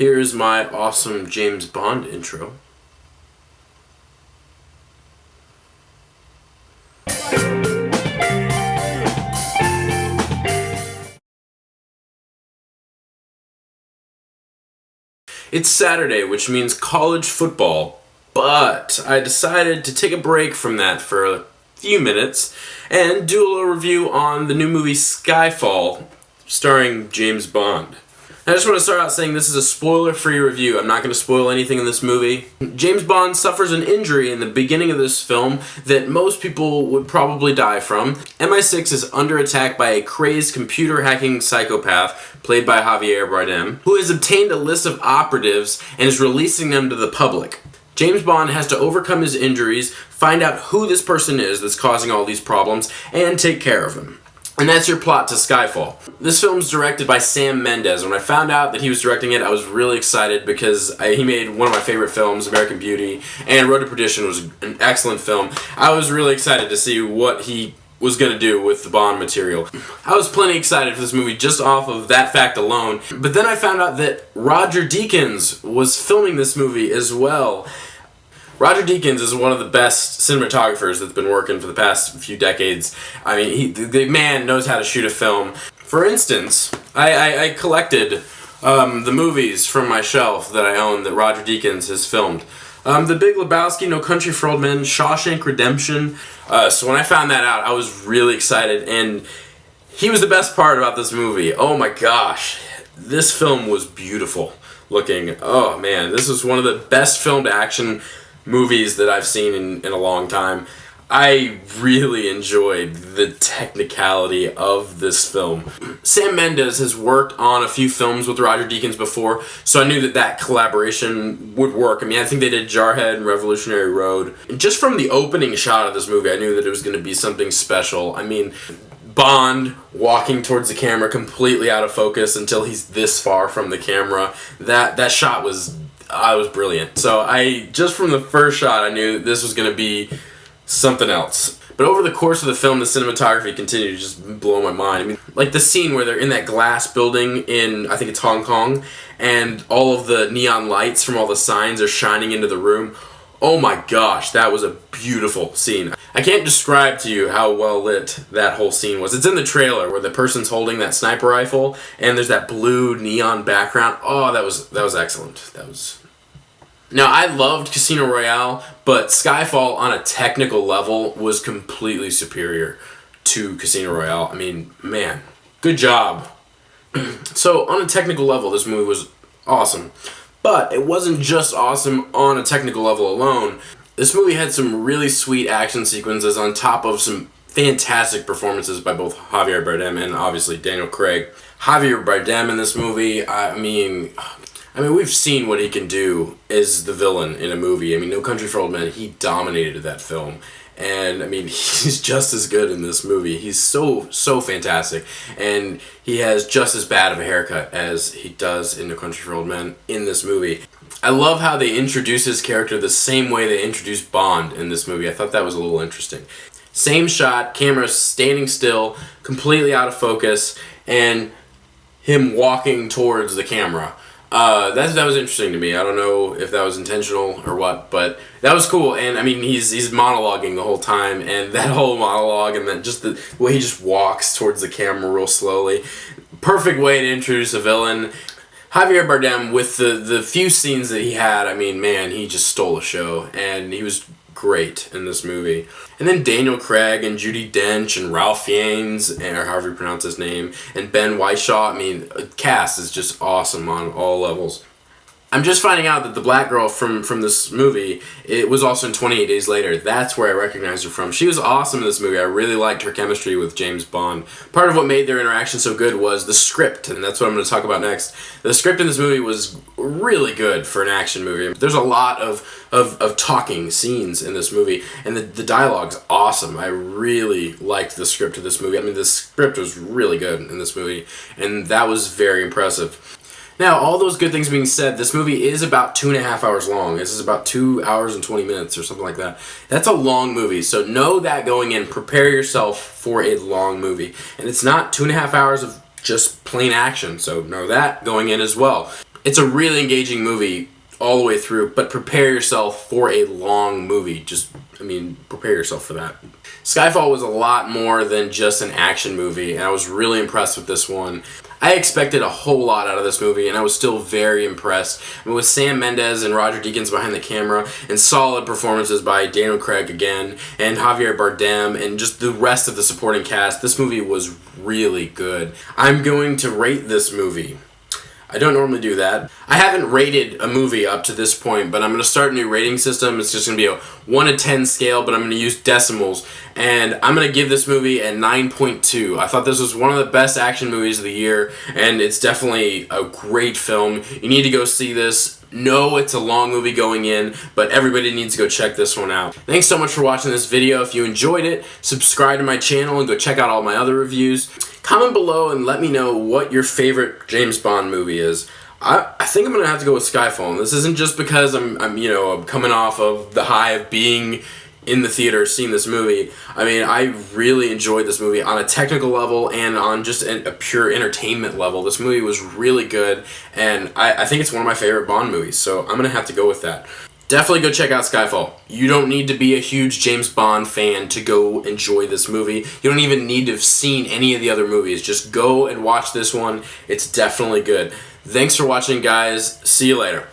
Here's my awesome James Bond intro. It's Saturday, which means college football, but I decided to take a break from that for a few minutes and do a little review on the new movie Skyfall, starring James Bond. I just want to start out saying this is a spoiler-free review. I'm not going to spoil anything in this movie. James Bond suffers an injury in the beginning of this film that most people would probably die from. MI6 is under attack by a crazed computer hacking psychopath, played by Javier Bardem, who has obtained a list of operatives and is releasing them to the public. James Bond has to overcome his injuries, find out who this person is that's causing all these problems, and take care of him. And that's your plot to Skyfall. This film's directed by Sam Mendes. When I found out that he was directing it, I was really excited because he made one of my favorite films, American Beauty, and Road to Perdition was an excellent film. I was really excited to see what he was going to do with the Bond material. I was plenty excited for this movie just off of that fact alone, but then I found out that Roger Deakins was filming this movie as well. Roger Deakins is one of the best cinematographers that's been working for the past few decades. I mean, the man knows how to shoot a film. For instance, I collected the movies from my shelf that I own that Roger Deakins has filmed. The Big Lebowski, No Country for Old Men, Shawshank Redemption. So when I found that out, I was really excited, and he was the best part about this movie. Oh my gosh, this film was beautiful looking. Oh man, this is one of the best filmed action movies that I've seen in a long time. I really enjoyed the technicality of this film. Sam Mendes has worked on a few films with Roger Deakins before, so I knew that collaboration would work. I mean, I think they did Jarhead and Revolutionary Road. And just from the opening shot of this movie, I knew that it was going to be something special. I mean, Bond walking towards the camera completely out of focus until he's this far from the camera. That shot was brilliant. So just from the first shot, I knew this was going to be something else. But over the course of the film, the cinematography continued to just blow my mind. I mean, like the scene where they're in that glass building in, I think it's Hong Kong, and all of the neon lights from all the signs are shining into the room. Oh my gosh, that was a beautiful scene. I can't describe to you how well lit that whole scene was. It's in the trailer where the person's holding that sniper rifle and there's that blue neon background. Oh, that was excellent. Now, I loved Casino Royale, but Skyfall on a technical level was completely superior to Casino Royale. I mean, man, good job. So, on a technical level, this movie was awesome. But it wasn't just awesome on a technical level alone. This movie had some really sweet action sequences on top of some fantastic performances by both Javier Bardem and obviously Daniel Craig. Javier Bardem in this movie, I mean, we've seen what he can do as the villain in a movie. I mean, No Country for Old Men, he dominated that film. And, I mean, he's just as good in this movie. He's so fantastic. And he has just as bad of a haircut as he does in No Country for Old Men in this movie. I love how they introduce his character the same way they introduced Bond in this movie. I thought that was a little interesting. Same shot, camera standing still, completely out of focus, and him walking towards the camera. That was interesting to me. I don't know if that was intentional or what, but that was cool. And I mean, he's monologuing the whole time, and that whole monologue, and then just the way he just walks towards the camera real slowly. Perfect way to introduce a villain. Javier Bardem, with the few scenes that he had, I mean, man, he just stole the show, and he was great in this movie. And then Daniel Craig and Judi Dench and Ralph Fiennes, or however you pronounce his name, and Ben Whishaw. I mean, cast is just awesome on all levels. I'm just finding out that the black girl from this movie, it was also in 28 Days Later. That's where I recognized her from. She was awesome in this movie. I really liked her chemistry with James Bond. Part of what made their interaction so good was the script, and that's what I'm going to talk about next. The script in this movie was really good for an action movie. There's a lot of talking scenes in this movie, and the dialogue's awesome. I really liked the script of this movie. I mean, the script was really good in this movie, and that was very impressive. Now, all those good things being said, this movie is about 2.5 hours long. This is about 2 hours and 20 minutes or something like that. That's a long movie, so know that going in. Prepare yourself for a long movie. And it's not 2.5 hours of just plain action, so know that going in as well. It's a really engaging movie all the way through, but prepare yourself for a long movie. Prepare yourself for that. Skyfall was a lot more than just an action movie, and I was really impressed with this one. I expected a whole lot out of this movie, and I was still very impressed. With Sam Mendes and Roger Deakins behind the camera, and solid performances by Daniel Craig again, and Javier Bardem, and just the rest of the supporting cast, this movie was really good. I'm going to rate this movie. I don't normally do that. I haven't rated a movie up to this point, but I'm going to start a new rating system. It's just going to be a 1 to 10 scale, but I'm going to use decimals. And I'm going to give this movie a 9.2. I thought this was one of the best action movies of the year, and it's definitely a great film. You need to go see this. No, it's a long movie going in, but everybody needs to go check this one out. Thanks so much for watching this video. If you enjoyed it, subscribe to my channel and go check out all my other reviews. Comment below and let me know what your favorite James Bond movie is. I think I'm gonna have to go with Skyfall. And this isn't just because I'm coming off of the high of being in the theater seeing this movie. I really enjoyed this movie on a technical level and on just a pure entertainment level. This movie was really good, and I think it's one of my favorite Bond movies, so I'm gonna have to go with that. Definitely go check out Skyfall. You don't need to be a huge James Bond fan to go enjoy this movie. You don't even need to have seen any of the other movies. Just go and watch this one. It's definitely good. Thanks for watching, guys. See you later.